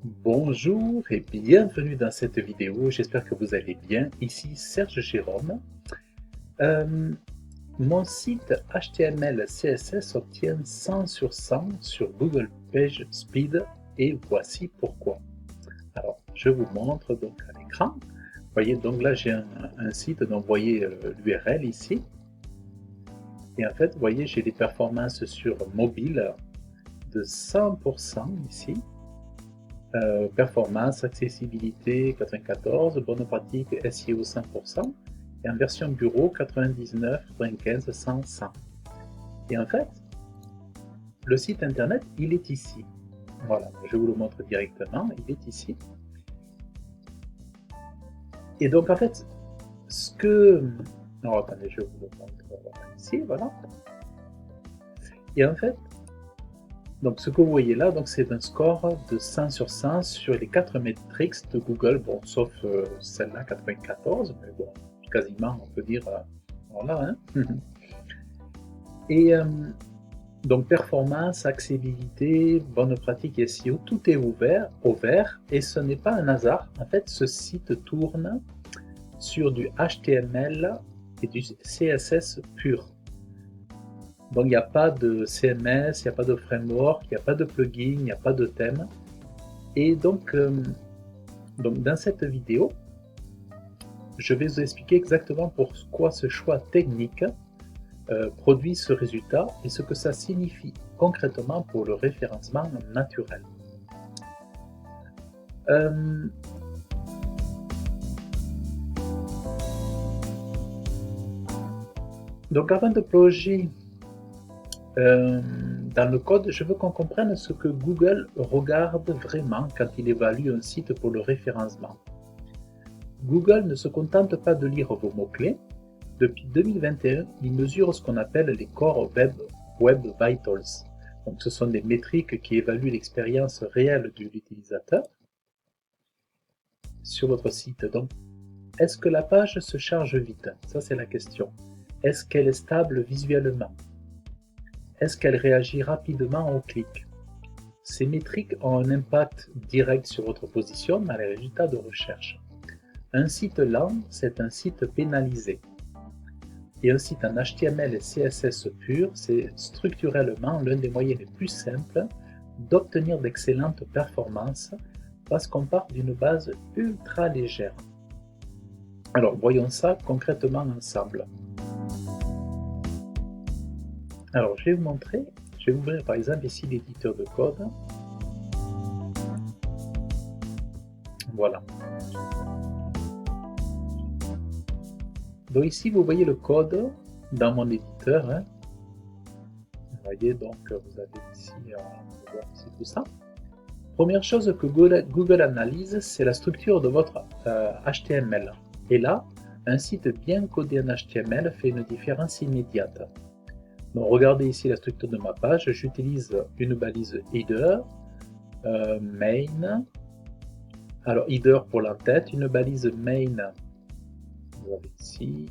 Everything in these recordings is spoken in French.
Bonjour et bienvenue dans cette vidéo, j'espère que vous allez bien. Ici Serge Jérôme. Euh, Mon site HTML CSS obtient 100 sur 100 sur Google Page Speed et voici pourquoi. Alors, je vous montre donc à l'écran. Vous voyez, donc là j'ai un site, donc vous voyez l'URL ici. Et en fait, vous voyez, j'ai des performances sur mobile de 100% ici. Performance, accessibilité 94, bonne pratique SEO 100%, et en version bureau 99, 95, 100, 100. Et en fait, le site internet, il est ici. Voilà, je vous le montre directement, il est ici. Et donc en fait, ce que... Non, attendez, je vous le montre ici, voilà. Et en fait, donc ce que vous voyez là, c'est un score de 100 sur 100 sur les 4 métriques de Google, bon, sauf celle-là, 94, mais bon, quasiment, on peut dire, voilà, hein. Et donc performance, accessibilité, bonne pratique SEO, tout est ouvert, au vert, et ce n'est pas un hasard. En fait, ce site tourne sur du HTML et du CSS pur. Donc il n'y a pas de CMS, il n'y a pas de framework, il n'y a pas de plugin, il n'y a pas de thème. Et donc dans cette vidéo, je vais vous expliquer exactement pourquoi ce choix technique produit ce résultat et ce que ça signifie concrètement pour le référencement naturel. Donc avant de plonger dans le code, je veux qu'on comprenne ce que Google regarde vraiment quand il évalue un site pour le référencement. Google ne se contente pas de lire vos mots-clés. Depuis 2021, il mesure ce qu'on appelle les Core Web Vitals. Donc, ce sont des métriques qui évaluent l'expérience réelle de l'utilisateur sur votre site. Donc, est-ce que la page se charge vite? Ça, c'est la question. Est-ce qu'elle est stable visuellement? Est-ce qu'elle réagit rapidement au clic? Ces métriques ont un impact direct sur votre position dans les résultats de recherche. Un site lent, c'est un site pénalisé. Et un site en HTML et CSS pur, c'est structurellement l'un des moyens les plus simples d'obtenir d'excellentes performances parce qu'on part d'une base ultra légère. Alors voyons ça concrètement ensemble. Alors je vais vous montrer, je vais ouvrir par exemple ici l'éditeur de code. Voilà. Donc ici vous voyez le code dans mon éditeur. Hein. Vous voyez donc vous avez ici, tout ça. Première chose que Google analyse, c'est la structure de votre HTML. Et là, un site bien codé en HTML fait une différence immédiate. Donc regardez ici la structure de ma page, j'utilise une balise header, main, alors header pour l'entête, une balise main, vous avez ici,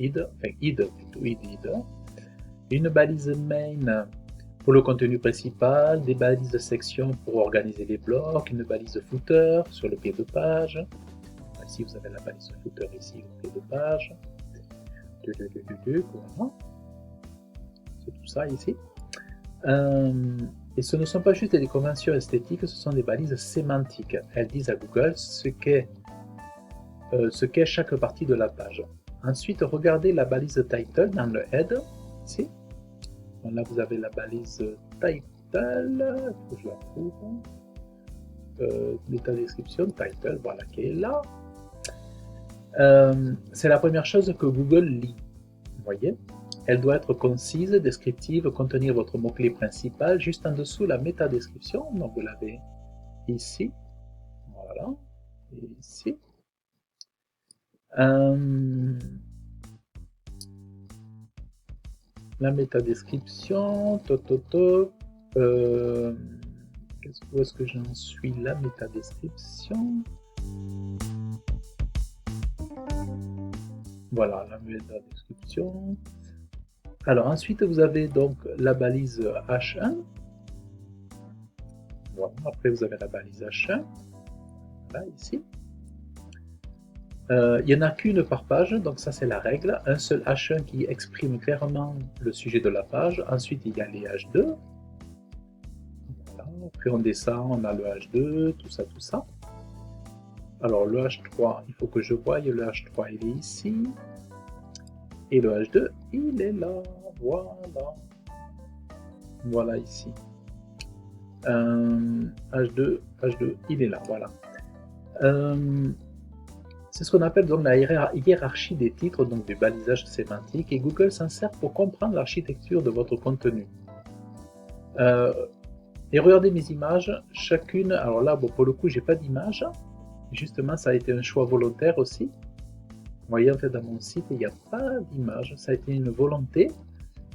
header, une balise main pour le contenu principal, des balises de section pour organiser les blocs, une balise footer sur le pied de page. Ici, vous avez la balise footer ici au pied de page. Voilà. C'est tout ça ici. Et ce ne sont pas juste des conventions esthétiques, ce sont des balises sémantiques. Elles disent à Google ce qu'est chaque partie de la page. Ensuite, regardez la balise title dans le head, ici. Donc là, vous avez la balise title, il faut que je la trouve. Méta description, title, voilà, qui est là. C'est la première chose que Google lit. Vous voyez? Elle doit être concise, descriptive, contenir votre mot-clé principal. Juste en dessous, la métadescription. Donc vous l'avez ici. Voilà. Et ici. La métadescription. Où est-ce que j'en suis? La métadescription. Voilà, la métadescription. Alors ensuite, vous avez donc la balise H1. Vous Voilà. Après, vous avez la balise H1, là, ici. Il n'y en a qu'une par page, donc ça c'est la règle. Un seul H1 qui exprime clairement le sujet de la page. Ensuite, il y a les H2. Voilà. Après, on descend, on a le H2, tout ça, tout ça. Alors, le H3, il faut que je voie. Le H3, il est ici. Et le H2, il est là. Voilà. Voilà ici. H2, il est là. Voilà. C'est ce qu'on appelle donc la hiérarchie des titres, donc du balisage sémantique, et Google s'en sert pour comprendre l'architecture de votre contenu. Et regardez mes images, chacune, alors là, bon, pour le coup, j'ai pas d'image, justement, ça a été un choix volontaire aussi. Vous voyez, en fait, dans mon site, il n'y a pas d'image, ça a été une volonté,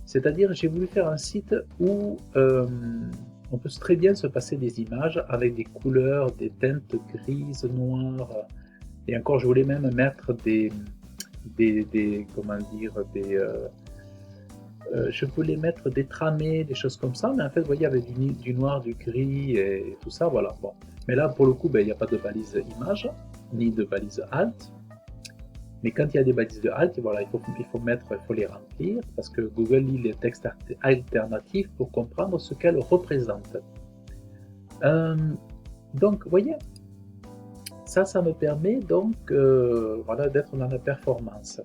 c'est-à-dire j'ai voulu faire un site où on peut très bien se passer des images avec des couleurs, des teintes grises, noires. Et encore, je voulais même mettre comment dire, je voulais mettre des tramés, des choses comme ça, mais en fait, vous voyez, il y avait du noir, du gris et tout ça, voilà. Bon. Mais là, pour le coup, il n'y a pas de balise image, ni de balise alt. Mais quand il y a des balises de alt, voilà, il faut les remplir, parce que Google lit les textes alternatifs pour comprendre ce qu'elles représentent. Donc, vous voyez, ça me permet donc voilà, d'être dans la performance.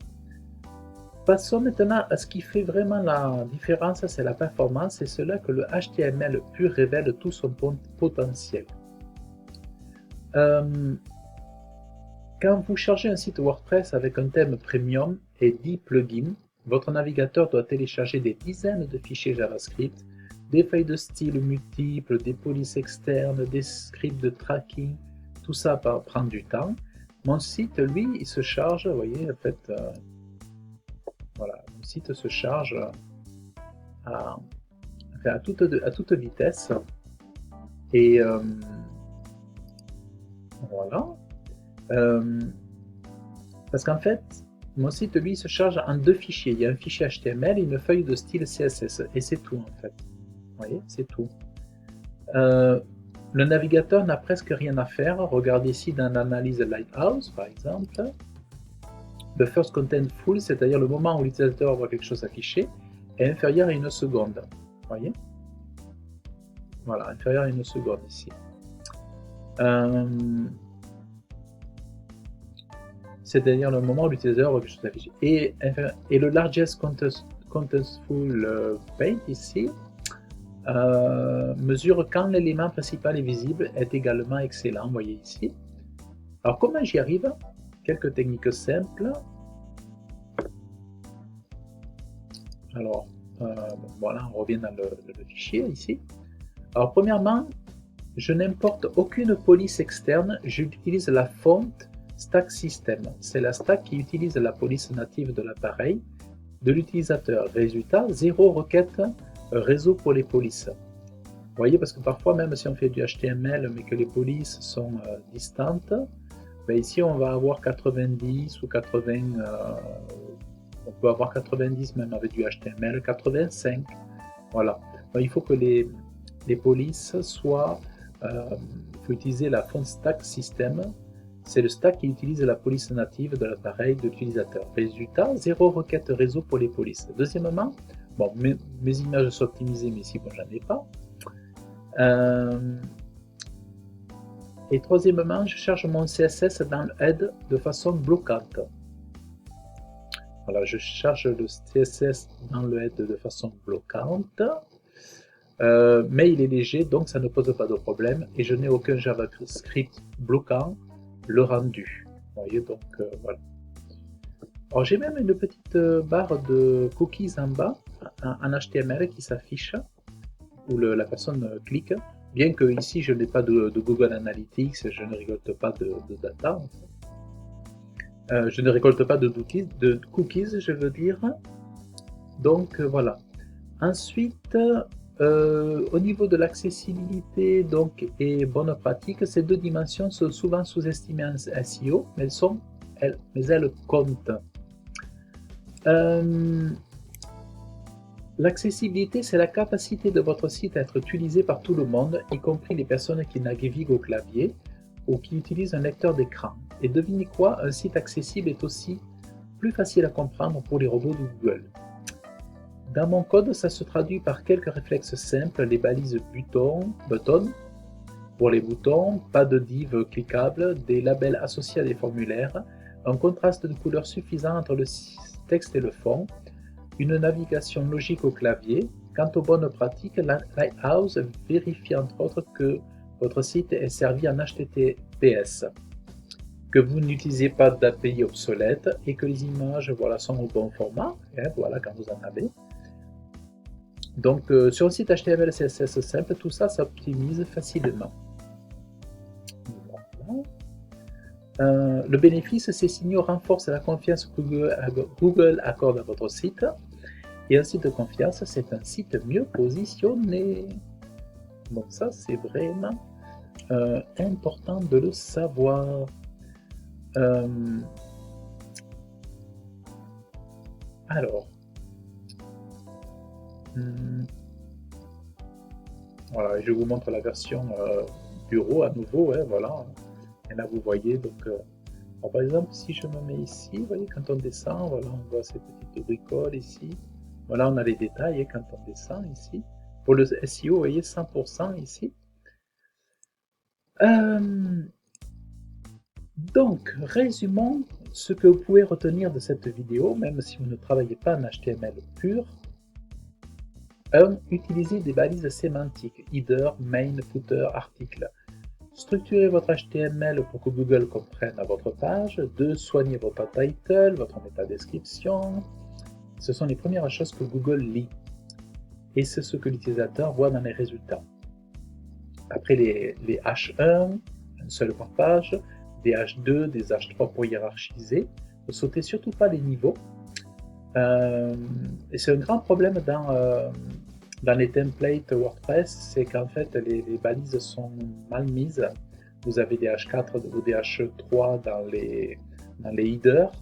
Passons maintenant à ce qui fait vraiment la différence, c'est la performance, c'est cela que le HTML pur révèle tout son potentiel. Quand vous chargez un site WordPress avec un thème premium et 10 plugins, votre navigateur doit télécharger des dizaines de fichiers JavaScript, des feuilles de style multiples, des polices externes, des scripts de tracking, tout ça prend du temps. Mon site, lui, il se charge, vous voyez, en fait, voilà, mon site se charge à toute vitesse. Et voilà. Parce qu'en fait, mon site, lui, se charge en deux fichiers. Il y a un fichier HTML et une feuille de style CSS. Et c'est tout, en fait. Vous voyez, c'est tout. Le navigateur n'a presque rien à faire. Regardez ici dans l'analyse Lighthouse, par exemple. Le first content full, c'est-à-dire le moment où l'utilisateur voit quelque chose affiché, est inférieur à 1 seconde. Vous voyez? Voilà, inférieur à 1 seconde ici. C'est-à-dire le moment où l'utilisateur voit quelque chose affiché. Et le largest contentful paint ici mesure quand l'élément principal est visible, est également excellent, vous voyez ici. Alors comment j'y arrive? Quelques techniques simples. Alors, voilà, on revient dans le fichier ici. Alors premièrement, je n'importe aucune police externe, j'utilise la fonte Stack System. C'est la stack qui utilise la police native de l'appareil de l'utilisateur. Résultat, 0 requête réseau pour les polices. Vous voyez, parce que parfois, même si on fait du HTML, mais que les polices sont distantes, ben ici on va avoir 90 ou 80, on peut avoir 90 même avec du HTML, 85. Voilà. Donc, il faut que les polices soient, il faut utiliser la font Stack System. C'est le stack qui utilise la police native de l'appareil de l'utilisateur. Résultat, 0 requête réseau pour les polices. Deuxièmement, bon, mes images sont optimisées, mais ici, bon, j'en ai pas. Et troisièmement, je charge mon CSS dans le head de façon bloquante. Voilà, je charge le CSS dans le head de façon bloquante. Mais il est léger, donc ça ne pose pas de problème. Et je n'ai aucun JavaScript bloquant le rendu. Vous voyez, donc voilà. Alors j'ai même une petite barre de cookies en bas, en HTML qui s'affiche, où la personne clique, bien que ici je n'ai pas de Google Analytics, je ne récolte pas de data, en fait. Je ne récolte pas de cookies, je veux dire. Donc voilà. Ensuite, au niveau de l'accessibilité et bonne pratique, ces deux dimensions sont souvent sous-estimées en SEO, mais elles comptent. L'accessibilité, c'est la capacité de votre site à être utilisé par tout le monde, y compris les personnes qui naviguent au clavier ou qui utilisent un lecteur d'écran. Et devinez quoi, un site accessible est aussi plus facile à comprendre pour les robots de Google. Dans mon code, ça se traduit par quelques réflexes simples, les balises button pour les boutons, pas de div cliquable, des labels associés à des formulaires, un contraste de couleurs suffisant entre le texte et le fond, une navigation logique au clavier. Quant aux bonnes pratiques, Lighthouse vérifie entre autres que votre site est servi en HTTPS, que vous n'utilisez pas d'API obsolète et que les images sont au bon format, voilà quand vous en avez. Donc sur un site HTML CSS simple, tout ça s'optimise facilement. Voilà. Le bénéfice, ces signaux renforcent la confiance que Google accorde à votre site. Et un site de confiance, c'est un site mieux positionné. Donc ça, c'est vraiment important de le savoir. Alors, voilà, je vous montre la version bureau à nouveau, voilà. Et là, vous voyez, donc, alors, par exemple, si je me mets ici, vous voyez, quand on descend, voilà, on voit ces petites bricoles ici. Voilà, on a les détails quand on descend ici. Pour le SEO, vous voyez, 100% ici. Donc, résumons ce que vous pouvez retenir de cette vidéo, même si vous ne travaillez pas en HTML pur. 1. Utilisez des balises sémantiques, header, main, footer, article. Structurez votre HTML pour que Google comprenne votre page. 2. Soignez votre title, votre métadescription. Ce sont les premières choses que Google lit. Et c'est ce que l'utilisateur voit dans les résultats. Après les H1, une seule par page, des H2, des H3 pour hiérarchiser. Ne sautez surtout pas les niveaux. Et c'est un grand problème dans les templates WordPress, c'est qu'en fait les balises sont mal mises. Vous avez des H4 ou des H3 dans les headers.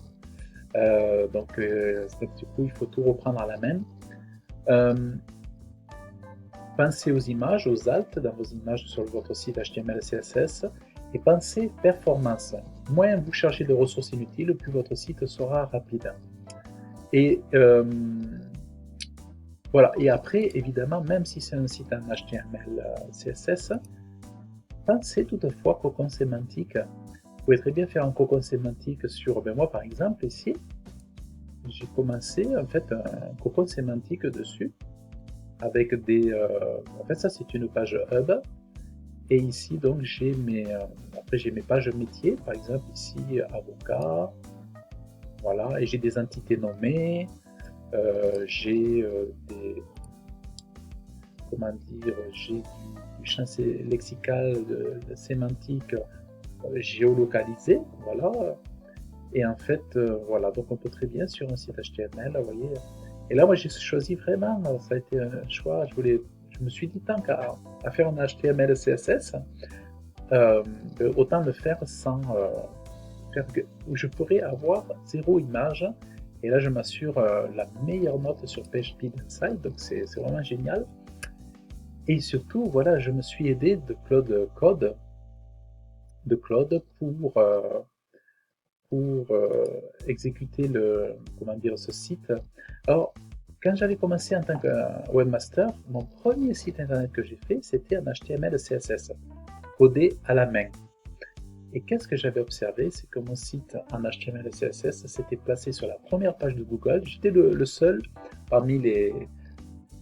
Donc du coup il faut tout reprendre à la main. Pensez aux images, aux alt dans vos images sur votre site HTML, CSS, et pensez performance. Moins vous chargez de ressources inutiles, plus votre site sera rapide. Et voilà. Et après, évidemment, même si c'est un site en HTML, CSS, pensez toutefois cocon sémantique. Vous pouvez très bien faire un cocon sémantique sur, moi par exemple ici, j'ai commencé en fait un cocon sémantique dessus avec des, en fait ça c'est une page hub. Et ici, donc, j'ai mes pages métiers, par exemple, ici, avocat, voilà, et j'ai des entités nommées, j'ai j'ai du champ lexical, de sémantique géolocalisé, voilà, et en fait, voilà, donc on peut très bien sur un site HTML, vous voyez, et là, moi, j'ai choisi vraiment, ça a été un choix, je me suis dit, tant qu'à faire un HTML CSS, autant le faire sans où je pourrais avoir 0 image. Et là, je m'assure la meilleure note sur PageSpeed Insight, donc c'est vraiment génial. Et surtout, voilà, je me suis aidé de Claude Code, pour exécuter ce site. Alors, quand j'avais commencé en tant que webmaster, mon premier site internet que j'ai fait, c'était un HTML CSS, codé à la main. Et qu'est-ce que j'avais observé, c'est que mon site en HTML et CSS s'était placé sur la première page de Google. J'étais le seul parmi les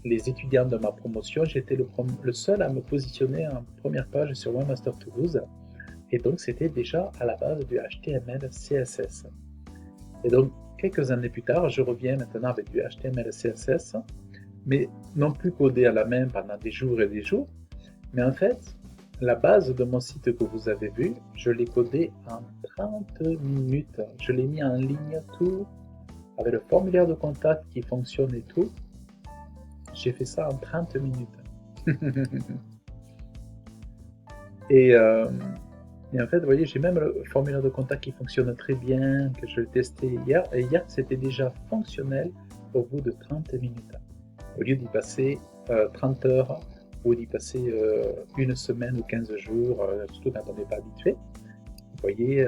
étudiants de ma promotion, j'étais le seul à me positionner en première page sur Webmaster Toulouse. Et donc c'était déjà à la base du HTML CSS. Et donc quelques années plus tard, je reviens maintenant avec du HTML CSS, mais non plus codé à la main pendant des jours et des jours, mais en fait, la base de mon site que vous avez vu, je l'ai codé en 30 minutes. Je l'ai mis en ligne tout, avec le formulaire de contact qui fonctionne et tout. J'ai fait ça en 30 minutes. Et en fait, vous voyez, j'ai même le formulaire de contact qui fonctionne très bien, que je l'ai testé hier. Et hier, c'était déjà fonctionnel au bout de 30 minutes. au lieu d'y passer 30 heures ou d'y passer une semaine ou 15 jours, surtout quand on n'est pas habitué. Vous voyez,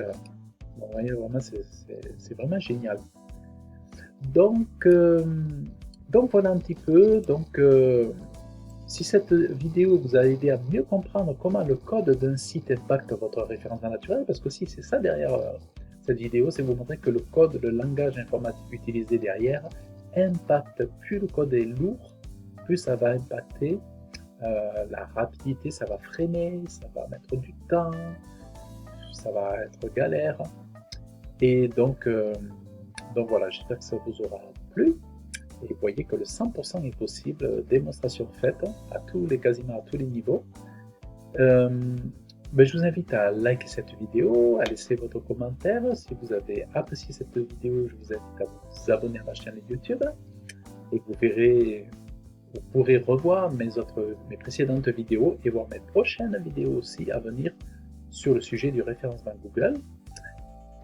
vraiment, c'est vraiment génial. Donc voilà un petit peu. Si cette vidéo vous a aidé à mieux comprendre comment le code d'un site impacte votre référencement naturel, parce que si c'est ça derrière cette vidéo, c'est vous montrer que le code, le langage informatique utilisé derrière impacte. Plus le code est lourd, plus ça va impacter la rapidité, ça va freiner, ça va mettre du temps, ça va être galère. Et donc voilà, j'espère que ça vous aura plu. Et vous voyez que le 100% est possible, démonstration faite quasiment à tous les niveaux. Je vous invite à liker cette vidéo, à laisser votre commentaire. Si vous avez apprécié cette vidéo, je vous invite à vous abonner à ma chaîne YouTube. Et vous pourrez revoir mes précédentes vidéos et voir mes prochaines vidéos aussi à venir sur le sujet du référencement Google.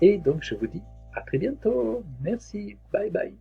Et donc je vous dis à très bientôt. Merci, bye bye.